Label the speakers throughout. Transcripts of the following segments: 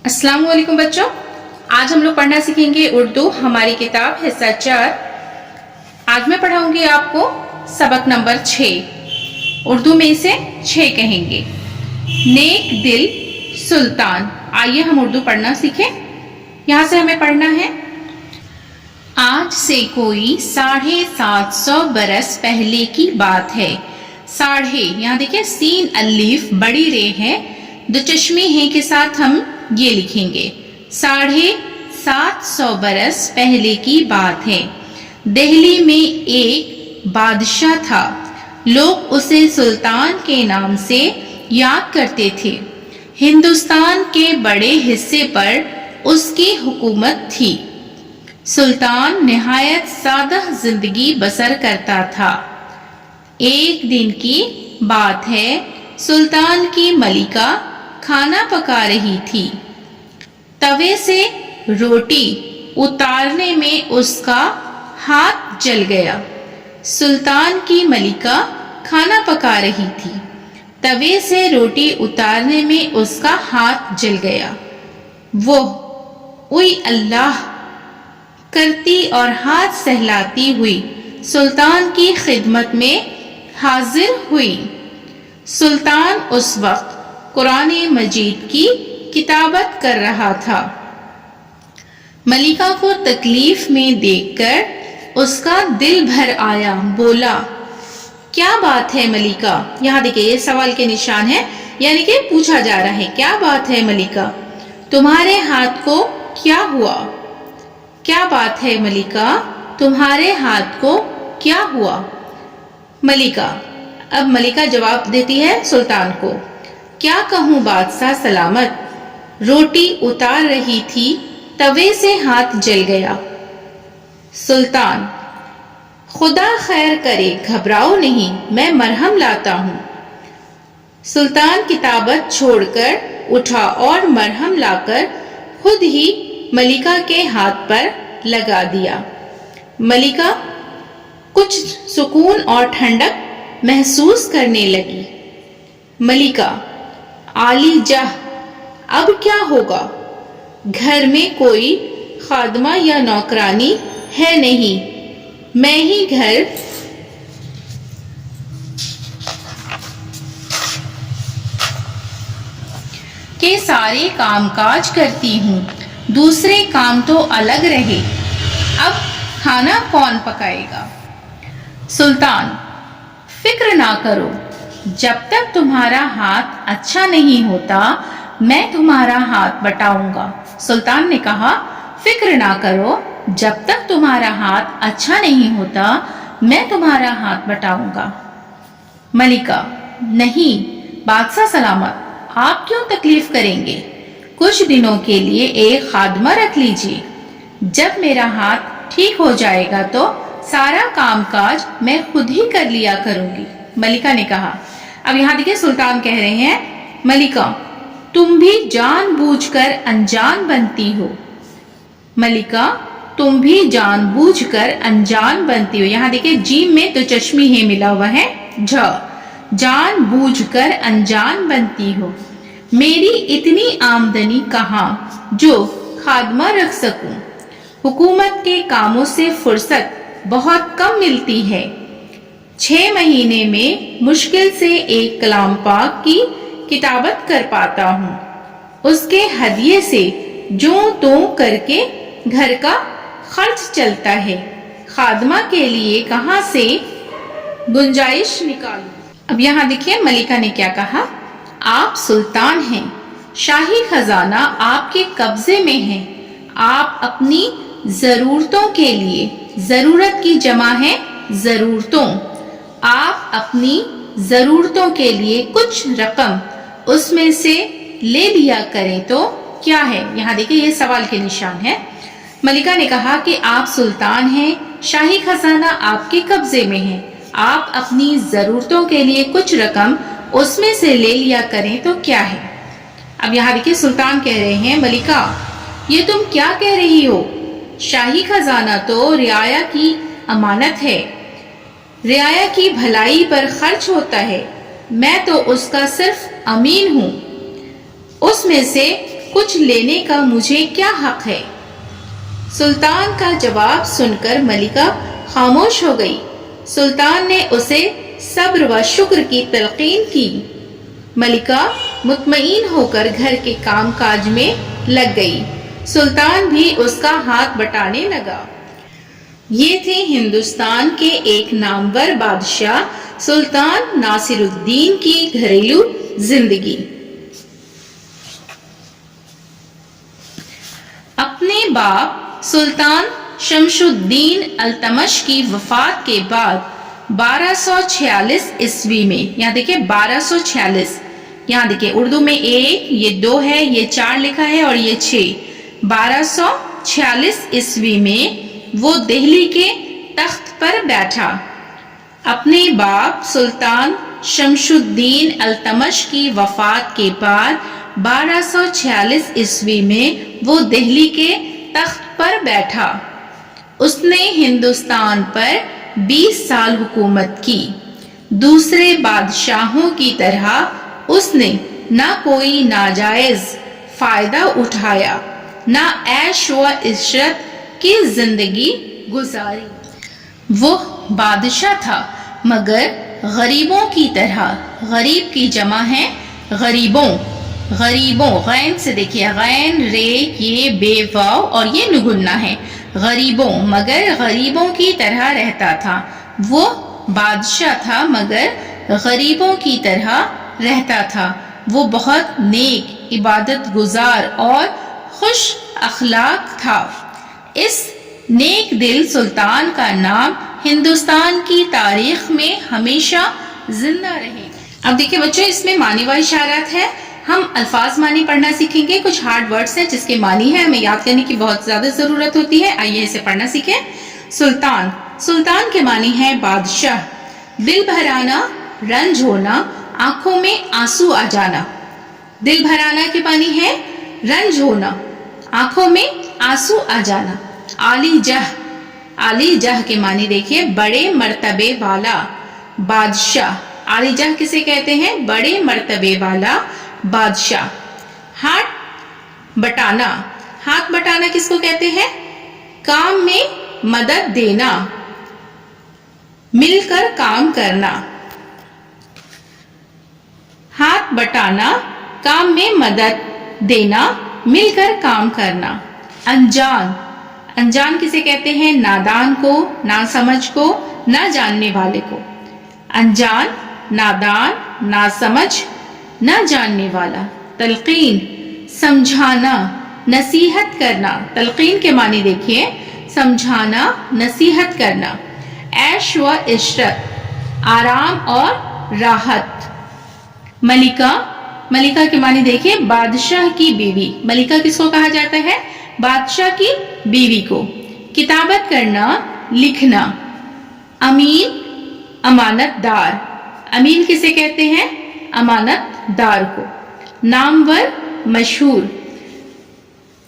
Speaker 1: अस्सलाम वालेकुम बच्चों, आज हम लोग पढ़ना सीखेंगे उर्दू। हमारी किताब है सच्चार। आज मैं पढ़ाऊंगी आपको सबक नंबर 6। उर्दू में इसे 6 कहेंगे। नेक दिल सुल्तान। आइए हम उर्दू पढ़ना सीखें। यहाँ से हमें पढ़ना है। आज से कोई 750 बरस पहले की बात है। साढ़े, यहाँ देखिए सीन अलीफ बड़ी रे है, दो चश्मे हैं के साथ हम ये लिखेंगे। 750 बरस पहले की बात है। दिल्ली में एक बादशाह था। लोग उसे सुल्तान के नाम से याद करते थे। हिंदुस्तान के बड़े हिस्से पर उसकी हुकूमत थी। सुल्तान निहायत सादा जिंदगी बसर करता था। एक दिन की बात है, सुल्तान की मलिका खाना पका रही थी। तवे से रोटी उतारने में उसका हाथ जल गया। सुल्तान की मलिका खाना पका रही थी। तवे से रोटी उतारने में उसका हाथ जल गया। वो उई अल्लाह करती और हाथ सहलाती हुई सुल्तान की खिदमत में हाजिर हुई। सुल्तान उस वक्त कुरान मजीद की किताबत कर रहा था। मलिका को तकलीफ में देखकर उसका दिल भर आया। बोला, क्या बात है मलिका? यहाँ देखिए ये सवाल के निशान है, यानी कि पूछा जा रहा है क्या बात है मलिका, तुम्हारे हाथ को क्या हुआ? क्या बात है मलिका, तुम्हारे हाथ को क्या हुआ? मलिका, अब मलिका जवाब देती है सुल्तान को, क्या कहूँ बादशाह सलामत, रोटी उतार रही थी, तवे से हाथ जल गया। सुल्तान, खुदा खैर करे, घबराओ नहीं, मैं मरहम लाता हूँ। सुल्तान किताबत छोड़कर उठा और मरहम लाकर खुद ही मलिका के हाथ पर लगा दिया। मलिका कुछ सुकून और ठंडक महसूस करने लगी। मलिका, आली जाह, अब क्या होगा? घर में कोई खादमा या नौकरानी है नहीं, मैं ही घर के सारे कामकाज करती हूँ, दूसरे काम तो अलग रहे। अब खाना कौन पकाएगा? सुल्तान, फिक्र ना करो, जब तक तुम्हारा हाथ अच्छा नहीं होता मैं तुम्हारा हाथ बटाऊंगा। सुल्तान ने कहा, फिक्र ना करो, जब तक तुम्हारा हाथ अच्छा नहीं होता मैं तुम्हारा हाथ बटाऊंगा। मलिका, नहीं बादशाह सलामत, आप क्यों तकलीफ करेंगे? कुछ दिनों के लिए एक खादमा रख लीजिए। जब मेरा हाथ ठीक हो जाएगा तो सारा कामकाज मैं खुद ही कर लिया करूंगी। मलिका ने कहा। अब यहाँ देखिए सुल्तान कह रहे हैं, मलिका तुम भी जानबूझकर अनजान बनती हो। मलिका, तुम भी जानबूझकर अनजान बनती हो। यहाँ देखिए जीम में तो चश्मी है मिला हुआ है झ, जानबूझकर अनजान बनती हो। मेरी इतनी आमदनी कहाँ जो खादमा रख सकूं? हुकूमत के कामों से फुर्सत बहुत कम मिलती है। 6 महीने में मुश्किल से एक कलाम पाक की किताबत कर पाता हूँ। उसके हदिये से जो तो करके घर का खर्च चलता है। खादमा के लिए कहाँ से गुंजाइश निकालूं? अब यहाँ देखिए मलिका ने क्या कहा, आप सुल्तान हैं, शाही खजाना आपके कब्जे में है। आप अपनी जरूरतों के लिए, जरूरत की जमा है जरूरतों, आप अपनी जरूरतों के लिए कुछ रकम उसमें से ले लिया करें तो क्या है? यहाँ देखिए ये सवाल के निशान है। मलिका ने कहा कि आप सुल्तान हैं, शाही खजाना आपके कब्जे में है, आप अपनी जरूरतों के लिए कुछ रकम उसमें से ले लिया करें तो क्या है? अब यहाँ देखिए सुल्तान कह रहे हैं, मलिका ये तुम क्या कह रही हो? शाही खजाना तो रियाया की अमानत है, रियाया की भलाई पर खर्च होता है, मैं तो उसका सिर्फ अमीन हूँ। उसमें से کچھ لینے کا مجھے کیا حق ہے؟ سلطان کا جواب سن کر ملکہ خاموش ہو گئی۔ سلطان نے اسے صبر و شکر کی تلقین کی۔ ملکہ مطمئن ہو کر گھر کے کام کاج میں لگ گئی۔ سلطان بھی اس کا ہاتھ بٹانے لگا۔ یہ تھے ہندوستان کے ایک نامور بادشاہ سلطان ناصر الدین کی گھریلو زندگی۔ اپنے باپ سلطان شمش الدین التمش کی وفات کے بعد 1246 عیسوی میں، یہاں دیکھیں 1246، یہاں دیکھیں اردو میں 1، یہ 2 ہے، یہ 4 لکھا ہے اور یہ 6، 1246 عیسوی میں وہ دہلی کے تخت پر بیٹھا۔ اپنے باپ سلطان شمش الدین التمش کی وفات کے بعد 1246 عیسوی میں وہ دہلی کے تخت پر بیٹھا۔ اس نے ہندوستان پر 20 سال حکومت کی۔ دوسرے بادشاہوں کی طرح اس نے نہ کوئی ناجائز فائدہ اٹھایا، نہ عیش و عشرت کی زندگی گزاری۔ وہ بادشاہ تھا مگر غریبوں کی طرح، غریب کی جمع ہے غریبوں، غریبوں، غین سے دیکھیے، غین رے یہ بے واو اور یہ نگنہ ہے، غریبوں، مگر غریبوں کی طرح رہتا تھا۔ وہ بادشاہ تھا مگر غریبوں کی طرح رہتا تھا۔ وہ بہت نیک، عبادت گزار اور خوش اخلاق تھا۔ اس نیک دل سلطان کا نام ہندوستان کی تاریخ میں ہمیشہ زندہ رہے گا۔ اب دیکھیں بچوں، اس میں معنی و اشارات ہے۔ ہم الفاظ معنی پڑھنا سیکھیں گے۔ کچھ ہارڈ ورڈز ہیں جس کے معنی ہے ہمیں یاد کرنے کی بہت زیادہ ضرورت ہوتی ہے۔ آئیے اسے پڑھنا سیکھیں۔ سلطان، سلطان کے معنی ہے بادشاہ۔ دل بھرانا، رنج ہونا، آنکھوں میں آنسو آ جانا۔ دل بھرانا کے معنی ہے رنج ہونا، آنکھوں میں آنسو آ جانا۔ عالی جہ، عالی جہ کے معنی دیکھیے بڑے مرتبے والا بادشاہ۔ عالی جہ کسے کہتے ہیں؟ بڑے مرتبے والا بادشاہ۔ ہاتھ بٹانا، ہاتھ بٹانا کس کو کہتے ہیں؟ کام میں مدد دینا، مل کر کام کرنا۔ ہاتھ بٹانا، کام میں مدد دینا، مل کر کام کرنا۔ انجان، انجان کسے کہتے ہیں؟ نادان کو، ناسمجھ کو، نہ جاننے والے کو۔ انجان، نادان، ناسمجھ، نہ جاننے والا۔ تلقین، سمجھانا، نصیحت کرنا۔ تلقین کے معنی دیکھیے سمجھانا، نصیحت کرنا۔ عیش و عشرت، آرام اور راحت۔ ملکہ، ملکہ کے معنی دیکھیے بادشاہ کی بیوی۔ ملکہ کس کو کہا جاتا ہے؟ بادشاہ کی بیوی کو۔ کتابت کرنا، لکھنا۔ امین، امانت دار۔ امین کسے کہتے ہیں؟ امانت دار کو۔ نامور، مشہور۔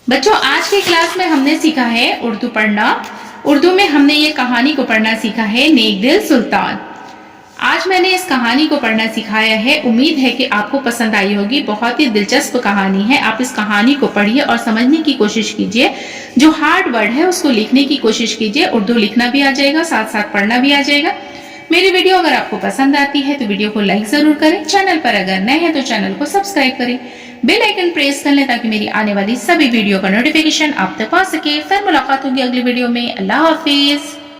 Speaker 1: بچوں آج کے کلاس میں ہم نے سیکھا ہے اردو پڑھنا۔ اردو میں ہم نے یہ کہانی کو پڑھنا سیکھا ہے، نیک دل سلطان۔ آج میں نے اس کہانی کو پڑھنا سکھایا ہے۔ امید ہے کہ آپ کو پسند آئی ہوگی۔ بہت ہی دلچسپ کہانی ہے۔ آپ اس کہانی کو پڑھیے اور سمجھنے کی کوشش کیجیے۔ جو ہارڈ ورڈ ہے اس کو لکھنے کی کوشش کیجیے۔ اردو لکھنا بھی آ جائے گا، ساتھ ساتھ پڑھنا بھی آ جائے گا۔ میری ویڈیو اگر آپ کو پسند آتی ہے تو ویڈیو کو لائک ضرور کریں۔ چینل پر اگر نئے ہیں تو چینل کو سبسکرائب کریں، بیل آئیکن پریس کر لیں تاکہ میری آنے والی سبھی ویڈیو کا نوٹیفیکیشن آپ تک پہنچ سکے۔ پھر ملاقات ہوگی اگلی ویڈیو میں۔ اللہ حافظ۔